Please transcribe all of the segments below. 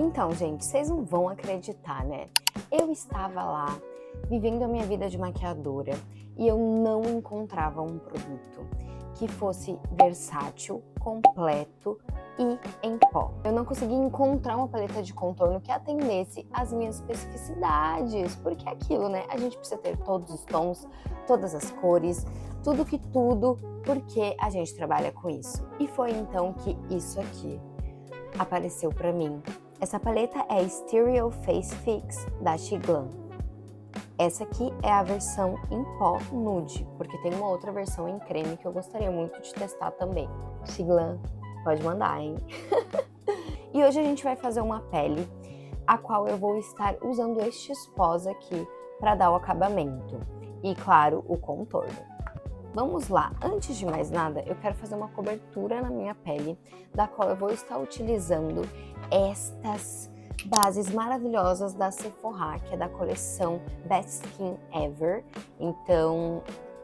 Então, gente, vocês não vão acreditar, né? Eu estava lá, vivendo a minha vida de maquiadora, e eu não encontrava um produto que fosse versátil, completo e em pó. Eu não conseguia encontrar uma paleta de contorno que atendesse às minhas especificidades, porque é aquilo, né? A gente precisa ter todos os tons, todas as cores, tudo, porque a gente trabalha com isso. E foi então que isso aqui apareceu pra mim. Essa paleta é Stereo Face Fix da Xiglan. Essa aqui é a versão em pó nude, porque tem uma outra versão em creme que eu gostaria muito de testar também. Xiglan, pode mandar, hein? E hoje a gente vai fazer uma pele, a qual eu vou estar usando estes pós aqui para dar o acabamento. E, claro, o contorno. Vamos lá, antes de mais nada, eu quero fazer uma cobertura na minha pele, da qual eu vou estar utilizando estas bases maravilhosas da Sephora, que é da coleção Best Skin Ever. Então,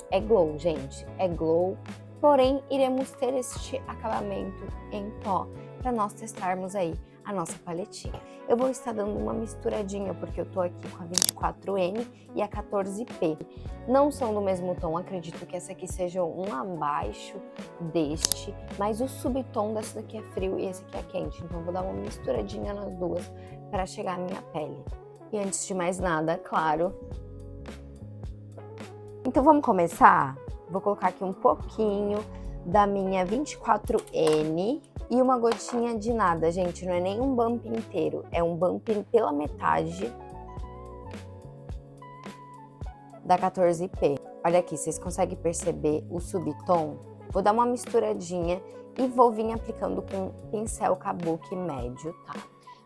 é glow, gente, é glow. Porém, iremos ter este acabamento em pó para nós testarmos aí a nossa paletinha. Eu vou estar dando uma misturadinha, porque eu tô aqui com a 24N e a 14P. Não são do mesmo tom, acredito que essa aqui seja um abaixo deste, mas o subtom dessa daqui é frio e esse aqui é quente. Então eu vou dar uma misturadinha nas duas para chegar à minha pele. E antes de mais nada, claro. Então vamos começar? Vou colocar aqui um pouquinho da minha 24N e uma gotinha de nada, gente, não é nem um bump inteiro, é um bump pela metade da 14P. Olha aqui, vocês conseguem perceber o subtom? Vou dar uma misturadinha e vou vir aplicando com pincel kabuki médio, tá?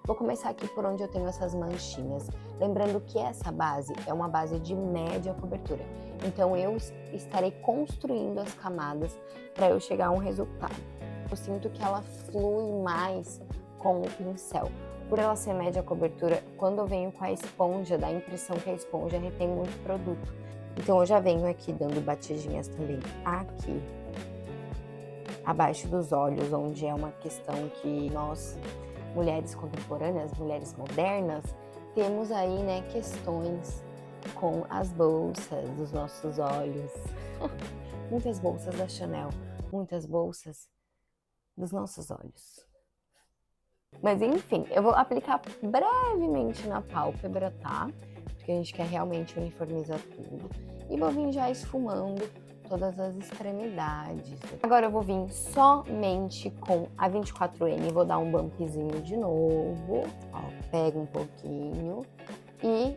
Vou começar aqui por onde eu tenho essas manchinhas. Lembrando que essa base é uma base de média cobertura. Então eu estarei construindo as camadas para eu chegar a um resultado. Eu sinto que ela flui mais com o pincel. Por ela ser média cobertura, quando eu venho com a esponja, dá a impressão que a esponja retém muito produto. Então eu já venho aqui dando batidinhas também aqui, abaixo dos olhos, onde é uma questão que nós, mulheres contemporâneas, mulheres modernas, temos aí, né, questões com as bolsas dos nossos olhos. Muitas bolsas da Chanel, muitas bolsas dos nossos olhos. Mas enfim, eu vou aplicar brevemente na pálpebra, tá? Porque a gente quer realmente uniformizar tudo. E vou vir já esfumando todas as extremidades. Agora eu vou vir somente com a 24N, vou dar um bumpzinho de novo. Ó, pego um pouquinho e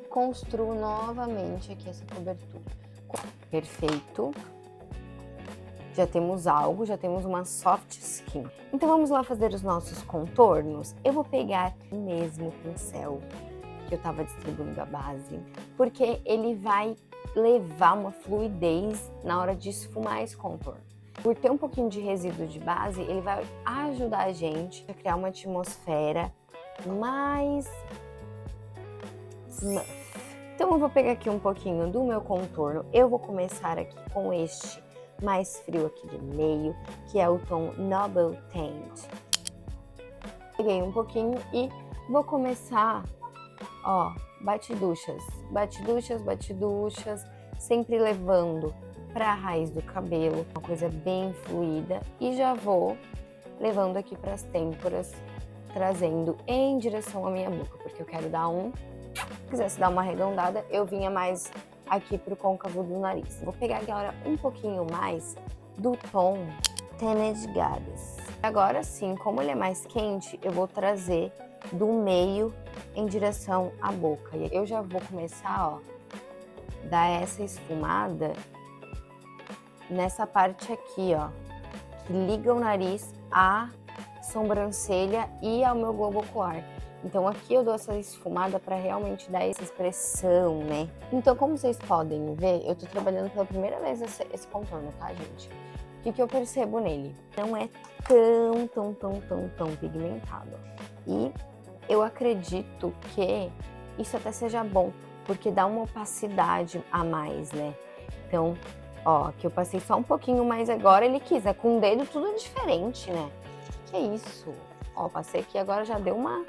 construo novamente aqui essa cobertura. Perfeito. Já temos algo, já temos uma soft skin. Então vamos lá fazer os nossos contornos. Eu vou pegar o mesmo pincel que eu tava distribuindo a base, porque ele vai levar uma fluidez na hora de esfumar esse contorno. Por ter um pouquinho de resíduo de base, ele vai ajudar a gente a criar uma atmosfera mais smooth. Então eu vou pegar aqui um pouquinho do meu contorno. Eu vou começar aqui com este mais frio aqui do meio, que é o tom Noble Tint. Peguei um pouquinho e vou começar, ó, batiduchas, batiduchas, batiduchas, sempre levando para a raiz do cabelo, uma coisa bem fluida, e já vou levando aqui para as têmporas, trazendo em direção à minha boca, porque eu quero dar se quisesse dar uma arredondada, eu vinha mais aqui pro côncavo do nariz. Vou pegar agora um pouquinho mais do tom Teenage Goddess. Agora sim, como ele é mais quente, eu vou trazer do meio em direção à boca. E eu já vou começar, ó, dar essa esfumada nessa parte aqui, ó, que liga o nariz à sobrancelha e ao meu globo ocular. Então aqui eu dou essa esfumada para realmente dar essa expressão, né? Então, como vocês podem ver, eu tô trabalhando pela primeira vez esse contorno, tá, gente? O que eu percebo nele? Não é tão pigmentado. E eu acredito que isso até seja bom, porque dá uma opacidade a mais, né? Então, ó, que eu passei só um pouquinho mais agora, ele quis, né? Com o dedo tudo diferente, né? Que é isso? Ó, passei aqui, agora já deu uma...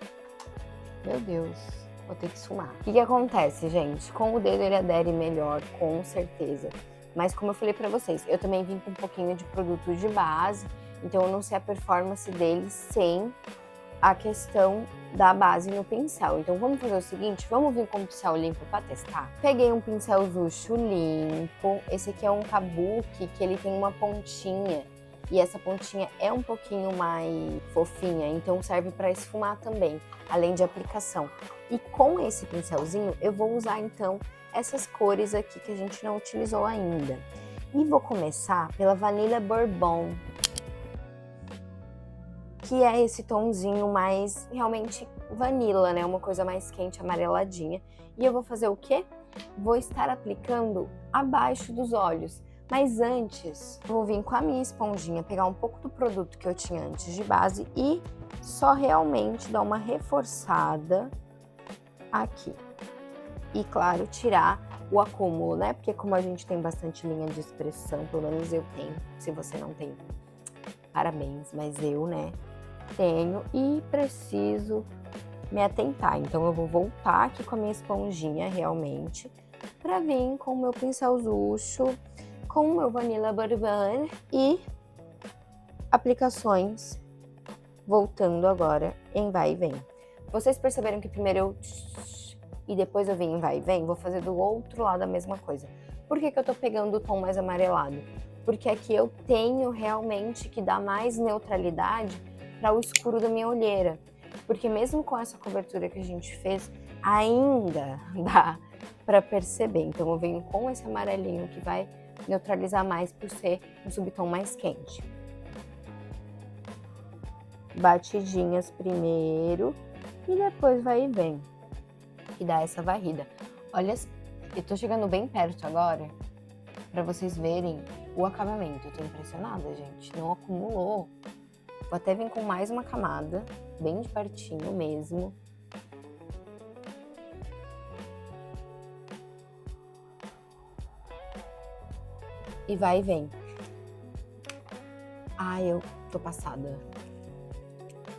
Meu Deus, vou ter que esfumar. O que acontece, gente? Com o dedo ele adere melhor, com certeza. Mas como eu falei pra vocês, eu também vim com um pouquinho de produto de base, então eu não sei a performance dele sem a questão da base no pincel. Então vamos fazer o seguinte, vamos vir com o pincel limpo para testar? Peguei um pincel Zuxo limpo, esse aqui é um kabuki que ele tem uma pontinha, e essa pontinha é um pouquinho mais fofinha, então serve para esfumar também, além de aplicação. E com esse pincelzinho eu vou usar então essas cores aqui que a gente não utilizou ainda. E vou começar pela Vanilla Bourbon, que é esse tomzinho mais realmente vanilla, né? Uma coisa mais quente, amareladinha. E eu vou fazer o quê? Vou estar aplicando abaixo dos olhos. Mas antes, eu vou vir com a minha esponjinha, pegar um pouco do produto que eu tinha antes de base e só realmente dar uma reforçada aqui. E, claro, tirar o acúmulo, né? Porque como a gente tem bastante linha de expressão, pelo menos eu tenho. Se você não tem, parabéns, mas eu, né, tenho e preciso me atentar. Então eu vou voltar aqui com a minha esponjinha realmente para vir com o meu pincel Zuxo, com o meu Vanilla Bourbon e aplicações voltando agora em vai e vem. Vocês perceberam que primeiro eu e depois eu vim em vai e vem? Vou fazer do outro lado a mesma coisa. Por que eu tô pegando o tom mais amarelado? Porque aqui eu tenho realmente que dar mais neutralidade para o escuro da minha olheira. Porque mesmo com essa cobertura que a gente fez, ainda dá para perceber. Então eu venho com esse amarelinho que vai neutralizar mais por ser um subtom mais quente. Batidinhas primeiro e depois vai e vem. E dá essa varrida. Olha, eu tô chegando bem perto agora para vocês verem o acabamento. Eu tô impressionada, gente. Não acumulou. Vou até vir com mais uma camada, bem de pertinho mesmo. E vai e vem. Ai, eu tô passada.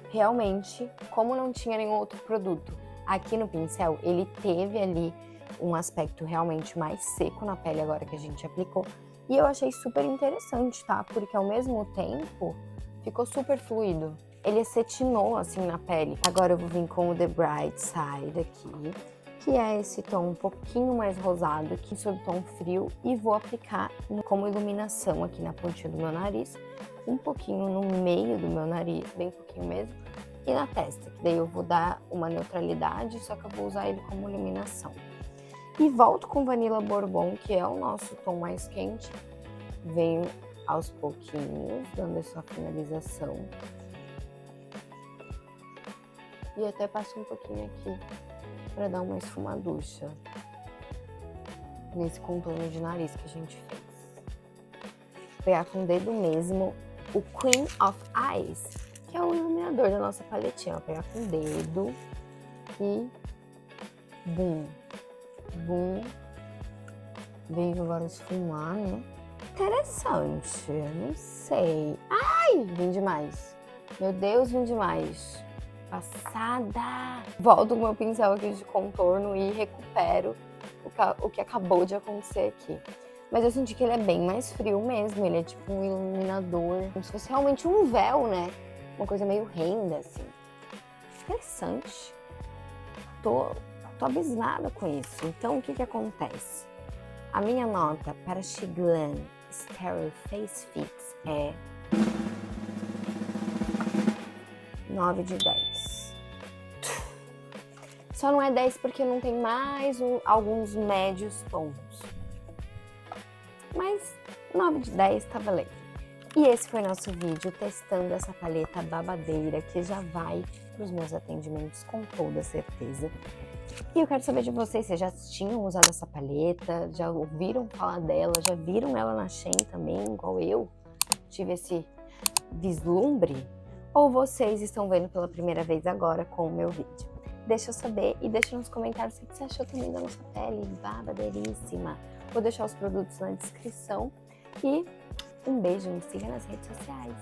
Realmente, como não tinha nenhum outro produto aqui no pincel, ele teve ali um aspecto realmente mais seco na pele agora que a gente aplicou. E eu achei super interessante, tá? Porque ao mesmo tempo ficou super fluido. Ele acetinou assim na pele. Agora eu vou vir com o The Bright Side aqui, que é esse tom um pouquinho mais rosado, aqui sob tom frio, e vou aplicar como iluminação aqui na pontinha do meu nariz, um pouquinho no meio do meu nariz, bem pouquinho mesmo, e na testa, que daí eu vou dar uma neutralidade, só que eu vou usar ele como iluminação. E volto com Vanilla Bourbon, que é o nosso tom mais quente. Venho aos pouquinhos, dando essa finalização. E até passo um pouquinho aqui para dar uma esfumaducha nesse contorno de nariz que a gente fez. Vou pegar com o dedo mesmo o Queen of Eyes, que é o iluminador da nossa paletinha. Vou pegar com o dedo e bum, bum. Venho agora esfumar, né? Interessante, não sei. Ai, vim demais. Meu Deus, vim demais. Passada! Volto o meu pincel aqui de contorno e recupero o que acabou de acontecer aqui. Mas eu senti que ele é bem mais frio mesmo. Ele é tipo um iluminador, como se fosse realmente um véu, né? Uma coisa meio renda, assim. Interessante. Tô abismada com isso. Então, o que acontece? A minha nota para Shiglan Stereo Face Fix é 9 de 10. Só não é 10 porque não tem mais alguns médios tons. Mas 9 de 10 tá valendo. E esse foi nosso vídeo testando essa paleta babadeira que já vai para os meus atendimentos com toda certeza. E eu quero saber de vocês, vocês já tinham usado essa paleta, já ouviram falar dela, já viram ela na Shein também, igual eu tive esse vislumbre? Ou vocês estão vendo pela primeira vez agora com o meu vídeo? Deixa eu saber e deixa nos comentários o que você achou também da nossa pele babadeiríssima. Vou deixar os produtos na descrição e um beijo, me siga nas redes sociais.